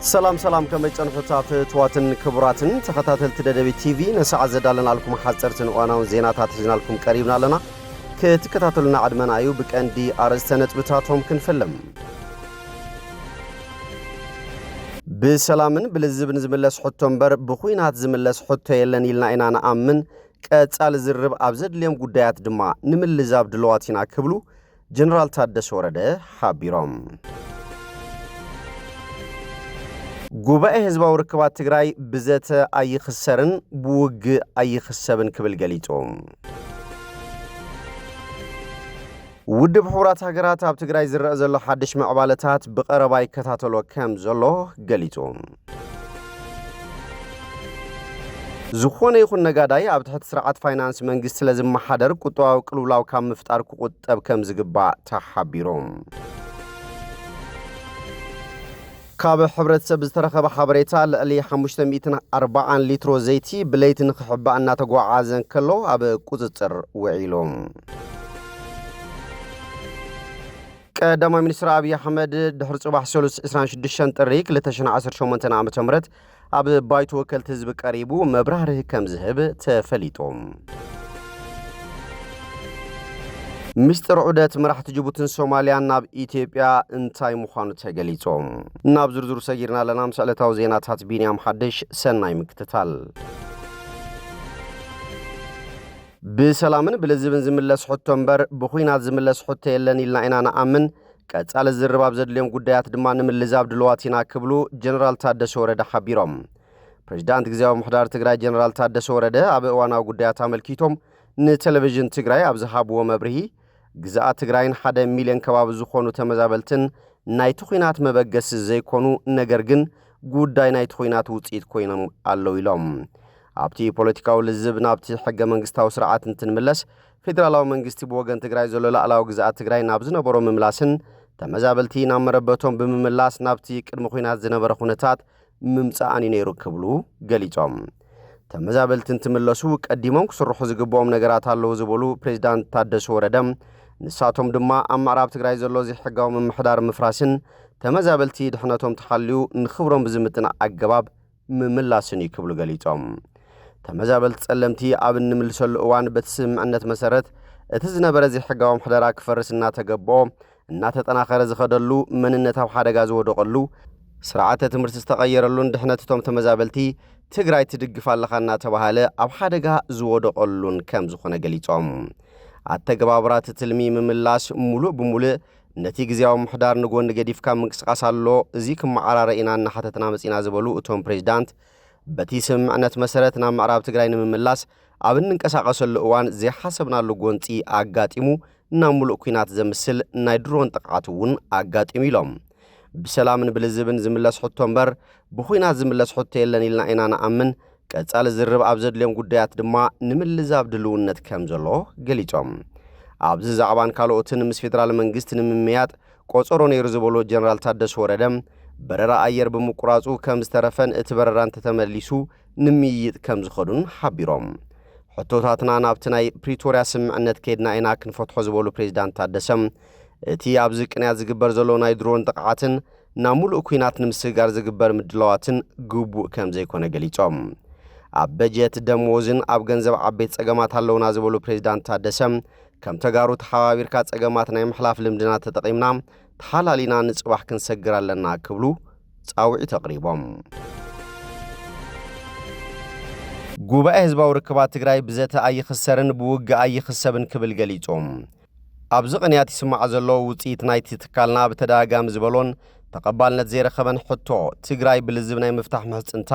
سلام كما جنحوتات تواتن كبراتن تخطاتل تددبي تي في نسعى زدالنا لكم حصرتن وانا زيناتات حزنا لكم قريبنا لنا كتكتاتلنا عدمنا ايو بكاندي ارستنت بتاتهم كنفلم بسلامن بلزبن زملس حتنبر بخوينات زملس حتو يلن يلنا اينا نأمن كتسال زرب ابزد ليم قدايات دما نملزاب دلواتينا كبلو جنرال تادس ورده حابيرام ጉባኤ ህዝባዊ ርክባት ትግራይ ብዘተ አይኽሰርን ብውግ አይኽሰብን ክብል ገሊጾም ውድብ ሕብራት ሃገራት ኣብ ትግራይ ዝረአ ዘሎ ሓድሽ ምዕባለታት ብቀረባ ይከታተሎ ከም ዘሎ ገሊጾም ዝኾነ ይኹን ነጋዳይ ኣብ ትሕቲ ስርዓት ፋይናንስ መንግስቲ ለዝመሓደር ቁጠባዊ ቅልውላው ካብ ምፍጣር ክቁጠብ ከም ዝግባእ ተሓቢሮም كاب حبرت سبزترخب حبريتا لألي 540 لتر زيتي بليت نخحب أن تقوى عازن كله أب كوزتر وعيلوم كدام منستر أبي أحمد دحر صباح سولس إسران شدشان تريك لتشنع 10 شومنتنا عام تمرت أب بايت وكل تزب قريبو مبرهره كم ذهب تفليتوم مستر عودت مرحت جبوتن سوماليا ناب إثيوبيا انتاي مخانو تغليصوم ناب زرزر سغيرنا لنا مسالتاو زينات بينيام حدش سناي مكتتال بسلامن بلزبن زملس حتنبر بخوينات زملس حت يلن يلنا اينا نامن قصال زرباب زدليم غدايات دما نملزاب دلواتينا كبلو جنرال تادس ورده حبيروم بريزيدانت غزاو محدار تግራይ جنرال تادس ورده اب وانا غدايات عملكيتوم نتلفزيون تግራይ ابزحابو مبرهي ግዛት ትግራይን 1 ሚሊዮን ከባቢ ዝኾኑ ተመዛበልትን ናይ ትኹናት መበገስ ዘይኮኑ ነገር ግን ጉዳይ ናይ ትኹናት ውጽኢት ኮይኖም ኣለው ኢሎም ኣብቲ ፖለቲካው ልዝብ ናብቲ ሕገ መንግስታዊ ስርዓት እንትንመለስ ፌደራላዊ መንግስቲ ብወገን ትግራይ ዘሎ ላዕላዊ ግዛት ትግራይ ናብ ዝነበሮ ምምላስን ተመዛበልቲ ናብ መረበቶም ብምምላስ ናብቲ ቅድመ ኩናት ዝነበረ ኩነታት ምምጻኣን ነይሩ ክብሉ ገሊጾም ተመዛበልትን ትመለሱ ቀዲሞም ክስርሑ ዝግብኦም ነገራት ኣለው ዝብሉ ፕሬዝዳንት ታደሰ ወረደም ንሳቶም ድማ ኣማራብ ትግራይ ዘሎ ዝሕጋው ምምሕዳር ምፍራስን ተመዛበልቲ ድሕነቶም ተሓልዩ ንኽብሮም ብዝምጥና ኣገባብ ምምላስን ይክብሉ ገሊጾም ተመዛበልቲ ጸለምቲ ኣብ ንምልሰሉ እዋን በትስምዕነት መሰረት እቲ ዝነበረ ዝሕጋው ምሕዳር ክፈርስና ተገቦ እናተጠናኸረ ዝኸደሉ መንነታዊ ሓደጋ ዝወደቀሉ ስርዓተ ትምህርቲ ዝተቀየረሉን ድሕነቶም ተመዛበልቲ ትግራይ ትድግፍ ኣለኻና ተባሃለ ኣብ ሓደጋ ዝወደቀሉን ከም ዝኾነ ገሊጾም አተገባብራት ትልሚ ምምላስ ሙሉ በሙሉ ነቲ ግዚያው ምሕዳር ንጎን ገዲፍካ ምንቅስቃስ ኣሎ እዚ ከመዓራረኢና እናሐተትና መጺና ዝበሉ እቶም ፕሬዝዳንት በቲ ስምዕነት መሰረት ናብ ምዕራብ ትግራይ ንምምላስ ኣብን እንቀሳቀሰሉ እዋን ዘሐሰብናሉ ጎንጺ አጋጢሙ እና ሙሉ ኩናት ዘምስል ናይ ድሮን ጥቃቱን አጋጢሙ ኢሎም بسلامن بلزبن زملس حتنبر بخوينات زملس حت يلن يلنا اينا نأمن قصال زرب ابزد ليم ጉዳያት ድማ ንምልዛብ ድልውነት ከም ዘሎ ገሊጾም ኣብዚ ዛዕባን ካልኦትን ምስ ፌደራል መንግስት ንምምያጥ ቆጾሮ ነይሩ ዝበሎ ጀነራል ታደሰ ወረደም በረራ አየር በመቁራጹ ከም ዝተረፈን እቲ በረራን ተተመሊሱ ንምይጥ ከም ዝኸዱን ሓቢሮም ሕቶታትና ናብቲ ናይ ፕሪቶሪያ ስምዕነት ከድና ኢና ክንፈትሖ ዝበሉ ፕሬዝዳንት ታደሰም እቲ ኣብዚ ቅንያት ዝግበር ዘሎ ናይ ድሮን ጥቃትን ናብ ሙሉእ ኩናት ንምስጋር ዝግበር ምድላዋትን ግቡእ ከም ዘይኮነ ገሊጾም ኣብ በጀት ደሞዝን ኣብ ገንዘብ ዓበይት ጸገማት ኣለውና ዝበሉ ፕሬዝዳንት ታደሰም ከም ተጋሩ ተሓባቢርካ ጸገማት ናይ ምሕላፍ ልምድና ተጠቂምና ተሓላሊና ንጽባሕ ክንሰግር ኣለና ክብሉ ጻውዒት ተቕሪቦም ጉባኤ ህዝባዊ ርክባት ትግራይ ብዘተ ኣይኽሰርን ብውግ ኣይኽሰብን ክብል ገሊጾም ኣብዚ ቅንያት ይስማዕ ዘሎ ውጽኢት ናይቲ ትካልና ብተደጋጋሚ ዝበሎን ተቐባልነት ዘይረኸበን ሕቶ ትግራይ ብልዝብ ናይ ምፍታሕ ምሕጽንታ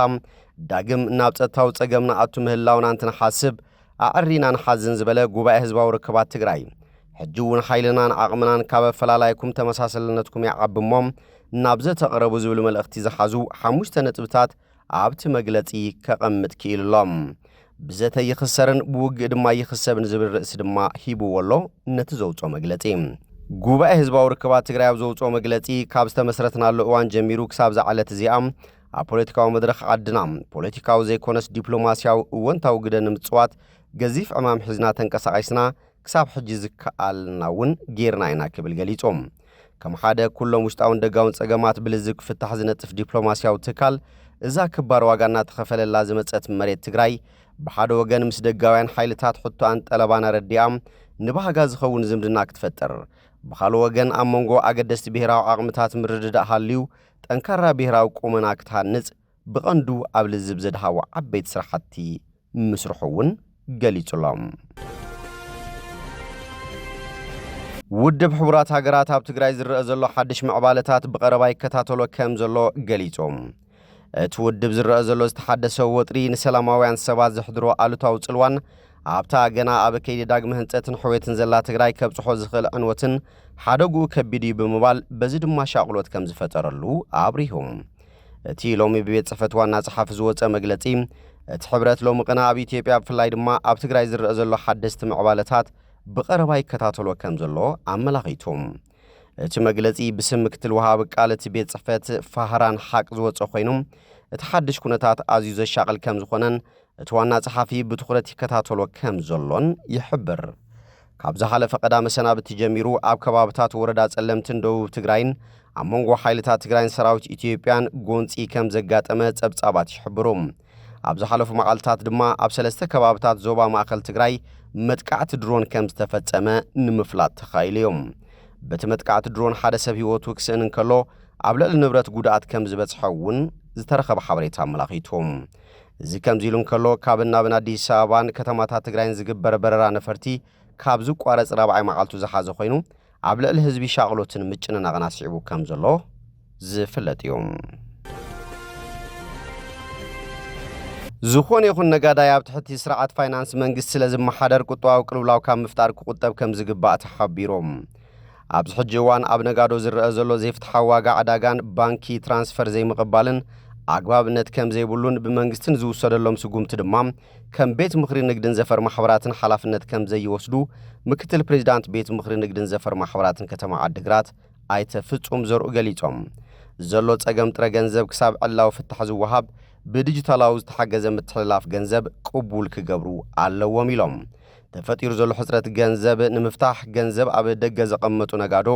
ዳግም ናብ ጸጥታዊ ጸገምና ኣቱ ምህላውና እንትንሓስብ ኣዕሪና ንሓዝን ዝበለ ጉባኤ ህዝባዊ ርክባት ትግራይ ሕጂ እውን ሓይልናን ዓቕምናን ካብ ፈላላይኩም ተመሳሰልነትኩም ያዓብሞም ናብ ዘተቐረቡ ዝብል መልእኽቲ ዝሓዙ 5 ነጥብታት ኣብቲ መግለጺ ከቐምጥ ክኢሎም ብዘተ ይኽሰርን ብውግ ድማ ይኽሰብን ዝብል ርእሲ ድማ ሂቡ ወሎ ነቲ ዘውጾ መግለጺ ጉባኤ ህዝባዊ ርክባት ትግራይ ኣብ ዘውጾ መግለጺ ካብ ዝተመስረትናሉ እዋን ጀሚሩ ክሳብ ዝዓለት እዚኣ ኣብ ፖለቲካዊ መድረኽ ዓድና ፖለቲካዊ ዘይኮነስ ዲፕሎማስያዊ እወንታዊ ግደ ንምጽዋት ገዚፍ ዕማም ሒዝና ተንቀሳቒስና ክሳብ ሕጂ ዝከኣልና እውን ጌርና ኢና ክብል ገሊጾም ከም ሓደ ኩሎም ውሽጣውን ደጋውን ጸገማት ብልዝግ ፍታሕ ዝነጥፍ ዲፕሎማስያዊ ትካል እዛ ክባር ዋጋና ተኸፈለላ ዝመጸት መሬት ትግራይ ብሓደ ወገን ምስ ደጋውያን ሓይልታት ሕቶአን ጠለባና ረዲኣም ንባህጋ ዝኸውን ዝምድና ክትፈጥር ብኻልእ ወገን ኣብ መንጎ ኣገደስቲ ብሔራዊ ዓቕምታት ምርድዳእ ሃልዩ ጠንካራ ብሔራዊ ቁመና ክትሃንጽ ብቐንዱ ኣብ ልዝብ ዘድሃቦ ዓበይቲ ስራሕቲ ምስርሑ እውን ገሊጹሎም። ውድብ ሕቡራት ሃገራት ኣብ ትግራይ ዝርአ ዘሎ ሓድሽ ምዕባለታት ብቐረባ ይከታተሎ ከም ዘሎ ገሊጾም እቲ ውድብ ዝርአ ዘሎ ዝተሓደሰ ወጥሪ ንሰላማውያን ሰባት ዘሕድሮ ኣሉታዊ ጽልዋን ኣብታ ገና ኣብ ከይዲ ዳግመ ህንጸትን ሕዌትን ዘላ ትግራይ ከብጽሖ ዝኽእል ዕንወትን ሓደጉ ከቢድ እዩ ብምባል በዚ ድማ ሻቕሎት ከም ዝፈጠረሉ ኣብሪሆም እቲ ሎሚ ብቤት ጽሕፈት ዋና ጸሓፊ ዝወፀ መግለጺ እቲ ሕብረት ሎሚ ቅና ኣብ ኢትዮጵያ ብፍላይ ድማ ኣብ ትግራይ ዝርአ ዘሎ ሓደስቲ ምዕባለታት ብቐረባ ይከታተሎ ከም ዘሎ ኣመላኺቶም እቲ መግለጺ ብስም ምክትል ወሃብ ቃል እቲ ቤት ጽሕፈት ፋህራን ሓቅ ዝወፀ ኮይኑ እቲ ሓድሽ ኩነታት ኣዝዩ ዘሻቕል ከም ዝኾነን እቲ ዋና ጸሓፊ ብትኹረት ይከታተሎ ከም ዘሎን ይሕብር። ካብ ዝሓለፈ ቀዳመ ሰናብቲ ጀሚሩ ኣብ ከባብታት ወረዳ ጸለምትን ደቡብ ትግራይን ኣብ መንጎ ሓይልታት ትግራይን ሰራዊት ኢትዮጵያን ጎንፂ ከም ዘጋጠመ ጸብጻባት ይሕብሩ። ኣብ ዝሓለፉ መዓልታት ድማ ኣብ 3 ከባብታት ዞባ ማእከል ትግራይ መጥቃዕቲ ድሮን ከም ዝተፈጸመ ንምፍላጥ ተኻኢሉ እዮም። በቲ መጥቃዕቲ ድሮን ሓደ ሰብ ህይወቱ ክስእን እንከሎ ኣብ ልዕሊ ንብረት ጉድኣት ከም ዝበጽሐ እውን ዝተረኸበ ሓበሬታ ኣመላኺቶም እዚ ከምዚ ኢሉ እንከሎ ካብ ናብን ኣዲስ ኣበባን ከተማታት ትግራይን ዝግበር በረራ ነፈርቲ ካብ ዝቋረጽ ራብዓይ መዓልቱ ዝሓዘ ኮይኑ ኣብ ልዕሊ ህዝቢ ሻቕሎትን ምጭንናቕን ኣስዒቡ ከም ዘሎ ዝፍለጥ እዮም። ዝኾነ ይኹን ነጋዳይ ኣብ ትሕቲ ስርዓት ፋይናንስ መንግስቲ ስለ ዝመሓደር ቁጠባዊ ቅልውላው ካብ ምፍጣር ክቁጠብ ከም ዝግባእ ተሓቢሮም ኣብዚ ሕጂ እዋን ኣብ ነጋዶ ዝርአ ዘሎ ዘይፍትሓዊ ዋጋ ዕዳጋን ባንኪ ትራንስፈር ዘይምቕባልን ኣግባብነት ከም ዘይብሉን ብመንግስትን ዝውሰደሎም ስጉምቲ ድማ ከም ቤት ምኽሪ ንግድን ዘፈር ማሕበራትን ሓላፍነት ከም ዘይወስዱ ምክትል ፕሬዚዳንት ቤት ምኽሪ ንግድን ዘፈር ማሕበራትን ከተማ ዓዲግራት ኣይተ ፍጹም ዘርኡ ገሊጾም ዘሎ ጸገም ጥረ ገንዘብ ክሳብ ዕላዊ ፍታሕ ዝወሃብ ብዲጂታላዊ ዝተሓገዘ ምትሕልላፍ ገንዘብ ቅቡል ክገብሩ ኣለዎም ኢሎም ተፈጢሩ ዘሎ ሕጽረት ገንዘብ ንምፍታሕ ገንዘብ ኣብ ደገ ዘቐመጡ ነጋዶ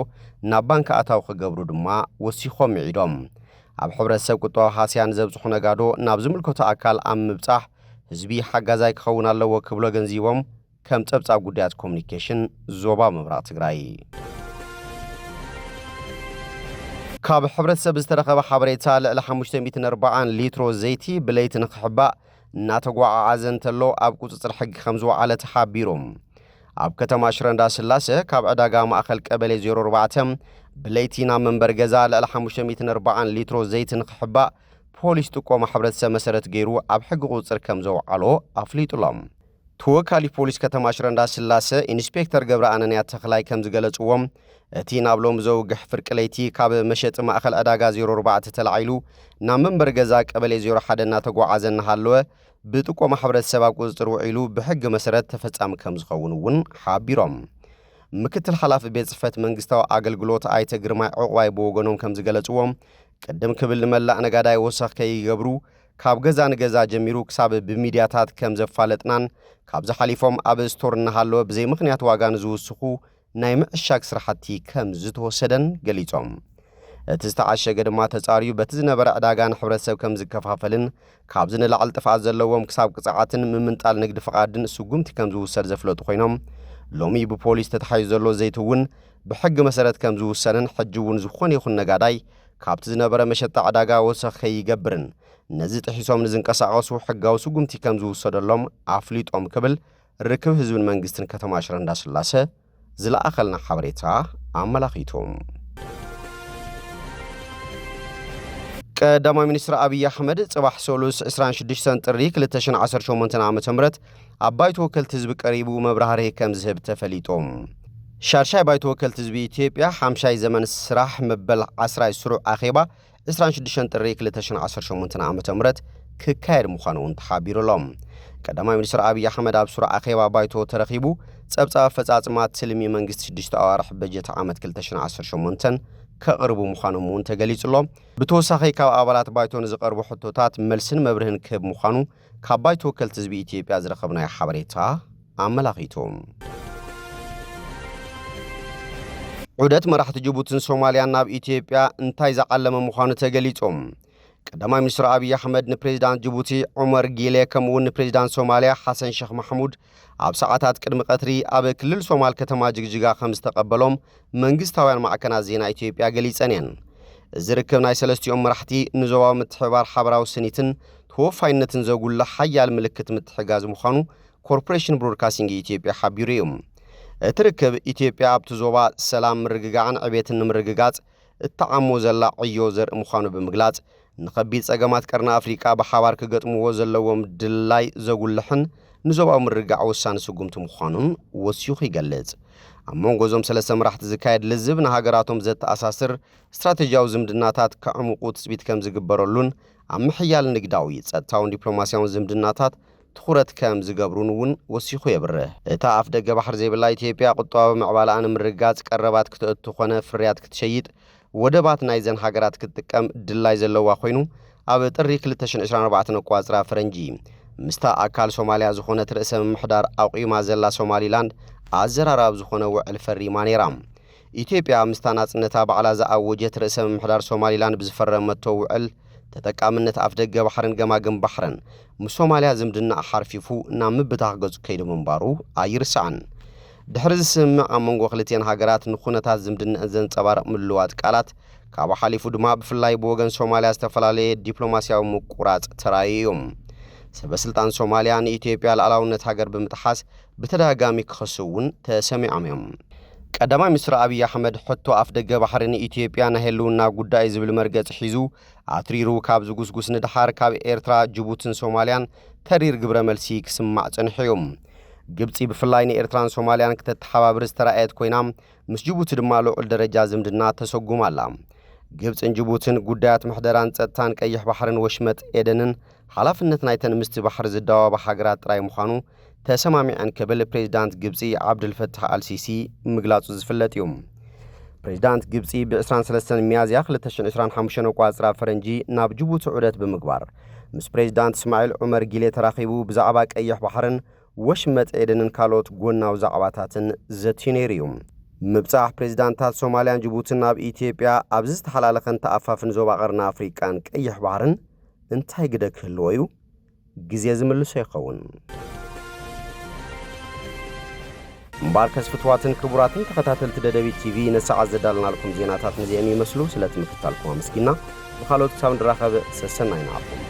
ናብ ባንክ ኣታው ክገብሩ ድማ ወሲኾም ይዒዶም ኣብ ሕብረተሰብ ቁጠባዊ ሃስያን ዘብጽሑ ነጋዶ ናብ ዝምልከቶ ኣካል ኣብ ምብጻሕ ህዝቢ ሓጋዛይ ክኸውን ኣለዎ ክብሎ ገንዚቦም ከም ጸብጻብ ጉዳያት ኮሙኒኬሽን ዞባ ምብራቕ ትግራይ ካብ ሕብረተሰብ ዝተረኸበ ሓበሬታ ልዕሊ 540 ሊትሮ ዘይቲ ብለይቲ ንኽሕባእ እናተጓዓዓዘ እንተሎ ኣብ ቁፅፅር ሕጊ ከም ዝወዓለ ተሓቢሮም ኣብ ከተማ ሽረ እንዳስላሴ ካብ ዕዳጋ ማእከል ቀበሌ 04 ብለይቲ ናብ መንበር ገዛ ልዕሊ 540 ሊትሮ ዘይቲ ንኽሕባእ ፖሊስ ጥቆማ ሕብረተሰብ መሰረት ገይሩ ኣብ ሕጊ ቁፅፅር ከም ዘውዓሎ ኣፍሊጡሎም ተወካሊ ፖሊስ ከተማ ሽረ እንዳስላሴ ኢንስፔክተር ገብረ ኣነንያ ተኽላይ ከም ዝገለጽዎም እቲ ናብ ሎም ዘውግሕ ፍርቂ ለይቲ ካብ መሸጢ ማእከል ዕዳጋ 04 ተላዒሉ ናብ መንበር ገዛ ቀበሌ 01 እናተጓዓዘ እናሃለወ ብጥቆማ ሕብረተሰብ ኣብ ቁፅጥር ውዒሉ ብሕጊ መሰረት ተፈጻሚ ከም ዝኸውን እውን ሓቢሮም ምክትል ሓላፊ ቤት ጽሕፈት መንግስታዊ ኣገልግሎት ኣይተ ግርማይ ዕቑባይ ብወገኖም ከም ዝገለጽዎም ቅድም ክብል ንመላእ ነጋዳይ ወሰኽ ከይገብሩ ካብ ገዛ ንገዛ ጀሚሩ ክሳብ ብሚድያታት ከም ዘፋለጥናን ካብ ዝሓሊፎም ኣብ ስቶር እናሃለወ ብዘይ ምኽንያት ዋጋ ንዝውስኹ ናይ ምዕሻግ ስራሕቲ ከም ዝተወሰደን ገሊጾም እቲ ዝተዓሸገ ድማ ተጻርዩ በቲ ዝነበረ ዕዳጋን ሕብረተሰብ ከም ዝከፋፈልን ካብ ዝንላዕል ጥፍኣት ዘለዎም ክሳብ ቅፅዓትን ምምንጣል ንግዲ ፍቓድን ስጉምቲ ከም ዝውሰድ ዘፍለጡ ኮይኖም ሎሚ ብፖሊስ ተታሓዩ ዘሎ ዘይቲ እውን ብሕጊ መሰረት ከም ዝውሰንን ሕጂ እውን ዝኾነ ይኹን ነጋዳይ ካብቲ ዝነበረ መሸጣ ዕዳጋ ወሰኽ ከይገብርን ነዚ ጥሒሶም ንዝንቀሳቐሱ ሕጋዊ ስጉምቲ ከም ዝውሰደሎም ኣፍሊጦም ክብል ርክብ ህዝብን መንግስትን ከተማ ሽረ እንዳስላሴ ዝለኣኸልና ሓበሬታ ኣመላኺቶም ቀዳማይ ሚኒስትር ኣብይ ኣሕመድ ጽባሕ ሰሉስ 26 ጥሪ 2018 ዓ.ም ኣብ ባይቶ ወከልቲ ህዝቢ ቀሪቡ መብራህርሂ ከም ዝህብ ተፈሊጦም ሻርሻይ ባይቶ ወከልቲ ህዝቢ ኢትዮጵያ 5 ዘመን ስራሕ መበል 10 ስሩዕ ኣኼባ 26 ጥሪ 2018 ዓ.ም ክካየድ ምዃኑ ተሓቢሩሎም ቀዳማይ ሚኒስትር ኣብይ ኣሕመድ ኣብ ስሩዕ ኣኼባ ባይቶ ተረኺቡ ጸብጻብ ኣፈጻጽማት ትልሚ መንግስቲ 6 ኣዋርሕ በጀት ዓመት 2018 ከቕርቡ ምዃኖም እውን ተገሊጹሎም ብተወሳኺ ካብ ኣባላት ባይቶ ንዝቐርቡ ሕቶታት መልስን መብርህን ክህብ ምዃኑ ካብ ባይቶ ወከልቲ ህዝቢ ኢትዮጵያ ዝረኸብናዮ ሓበሬታ ኣመላኺቶም ዑደት መራሕቲ ጅቡትን ሶማልያን ናብ ኢትዮጵያ እንታይ ዝዓለመ ምዃኑ ተገሊጾም ቀዳማይ ሚኒስትር አብይ አሕመድ ንፕሬዝዳንት ጅቡቲ ዑመር ጊሌ ከምኡውን ንፕሬዝዳንት ሶማሊያ ሐሰን ሼኽ መሐሙድ ኣብ ሰዓታት ቅድሚ ቀትሪ ኣብ ክልል ሶማል ከተማ ጅግጅጋ ከም ዝተቐበሎም መንግስታውያን ማዕከናት ዜና ኢትዮጵያ ገሊጸን እየን። እዚ ርክብ ናይ ሰለስቲኦም መራሕቲ ንዞባዊ ምትሕብባር ሓበራዊ ስኒትን ተወፋይነትን ዘጉላ ሓያል ምልክት ምትሕጋዝ ምዃኑ ኮርፖሬሽን ብሮድካስቲንግ ኢትዮጵያ ሓቢሩ እዩ። እቲ ርክብ ኢትዮጵያ ኣብቲ ዞባ ሰላም ምርግጋዕን ዕቤትን ንምርግጋጽ እተዓሞ ዘላ ዕዮ ዘርኢ ምዃኑ ብምግላጽ ንኸቢድ ጸገማት ቀርኒ ኣፍሪቃ ብሓባር ክገጥምዎ ዘለዎም ድላይ ዘጉልሕን ንዞባዊ ምርግጋዕ ወሳኒ ስጉምቲ ምዃኑን ወሲኹ ይገልጽ። ኣብ መንጎ እዞም ሰለስተ መራሕቲ ዝካየድ ልዝብ ንሃገራቶም ዘተኣሳስር ስትራቴጂያዊ ዝምድናታት ከዕሙቁ ትፅቢት ከም ዝግበረሉን ኣብ ምሕያል ንግዳዊ ጸጥታውን ዲፕሎማስያውን ዝምድናታት ትኹረት ከም ዝገብሩን እውን ወሲኹ የብርህ። እታ ኣፍ ደገ ባሕሪ ዘይብላ ኢትዮጵያ ቁጠባዊ ምዕባልኣ ንምርጋጽ ቀረባት ክትእቱ ኮነ ፍርያት ክትሸይጥ ወደባት ናይ ዘን ሃገራት ክትጥቀም ድላይ ዘለዋ ኮይኑ ኣብ ጥሪ 2024 ቋጽራ ፈረንጂ ምስታ ኣካል ሶማልያ ዝኾነት ርእሰ ምምሕዳር ኣቂማ ዘላ ሶማሊላንድ ኣዘራራብ ዝኾነ ውዕል ፈሪማ ነይራ። ኢትዮጵያ ምስታ ናጽነታ ባዕላ ዝኣወጀት ርእሰ ምምሕዳር ሶማሊላንድ ብዝፈረመቶ ውዕል ተጠቃምነት ኣፍ ደገ ባሕርን ገማግም ባሕርን ምስ ሶማልያ ዝምድና ሓርፊፉ ናብ ምብታኽ ገጹ ከይዱ ምንባሩ ኣይርስዓን። ድሕሪ ዝስምዕ ኣብ መንጎ ክልቲአን ሃገራት ንኹነታት ዝምድንአን ዘንጸባርቕ ምልውዋጥ ቃላት ካብ ሓሊፉ ድማ ብፍላይ ብወገን ሶማልያ ዝተፈላለየ ዲፕሎማስያዊ ምቁራጽ ተራእዩ እዮም። ሰበስልጣን ሶማልያ ንኢትዮጵያ ሉዓላውነት ሃገር ብምጥሓስ ብተደጋጋሚ ክኸሱ እውን ተሰሚዖም እዮም። ቀዳማይ ሚኒስትር አብይ አሕመድ ሕቶ ኣፍ ደገ ባሕሪ ንኢትዮጵያ ናይ ህልውና ጉዳይ ዝብል መርገጽ ሒዙ ኣትሪሩ ካብ ዝጉስጉስ ንድሓር ካብ ኤርትራ ጅቡትን ሶማልያን ተሪር ግብረ መልሲ ክስማዕ ጸኒሖም። ግብጺ ብፍላይ ንኤርትራን ሶማልያን ክተተሓባብር ዝተራእየት ኮይና ምስ ጅቡቲ ድማ ልዑል ደረጃ ዝምድና ተሰጉማላ። ግብጽን ጅቡትን ጉዳያት ምሕደራን ጸጥታን ቀይሕ ባሕርን ወሽመጥ ኤደንን ሓላፍነት ናይተን ምስቲ ባሕሪ ዝዳዋባ ሃገራት ጥራይ ምዃኑ ተሰማሚዐን ክብል ፕሬዝዳንት ግብጺ ዓብድልፈታሕ አልሲሲ ምግላጹ ዝፍለጥ እዩ። ፕሬዝዳንት ግብጺ ብ23 ሚያዝያ 2025 ቋጽራ ፈረንጂ ናብ ጅቡቲ ዑደት ብምግባር ምስ ፕሬዝዳንት እስማኤል ዑመር ጊሌ ተራኺቡ ብዛዕባ ቀይሕ ባሕርን ወሽመጥ ኤደንን ካልኦት ጎናዊ ዛዕባታትን ዘትዩ ነይሩ እዩ። ምብጻሕ ፕሬዝዳንታት ሶማልያን ጅቡትን ናብ ኢትዮጵያ ኣብዚ ዝተሓላለኸን ተኣፋፍን ዞባ ቀርኒ ኣፍሪቃን ቀይሕ ባሕርን እንታይ ግደ ክህልዎ እዩ? ግዜ ዝምልሶ ይኸውን። እምበር ከስፍትዋትን ክቡራትን ተኸታተልቲ ደደቢት ቲቪ ነሰዓት ዘዳልናልኩም ዜናታት ነዚኦም ይመስሉ። ስለትምክትታልኩም ኣመስጊና ብኻልኦት ክሳብ ንራኸብ ሰሰናይ ንዓኹም።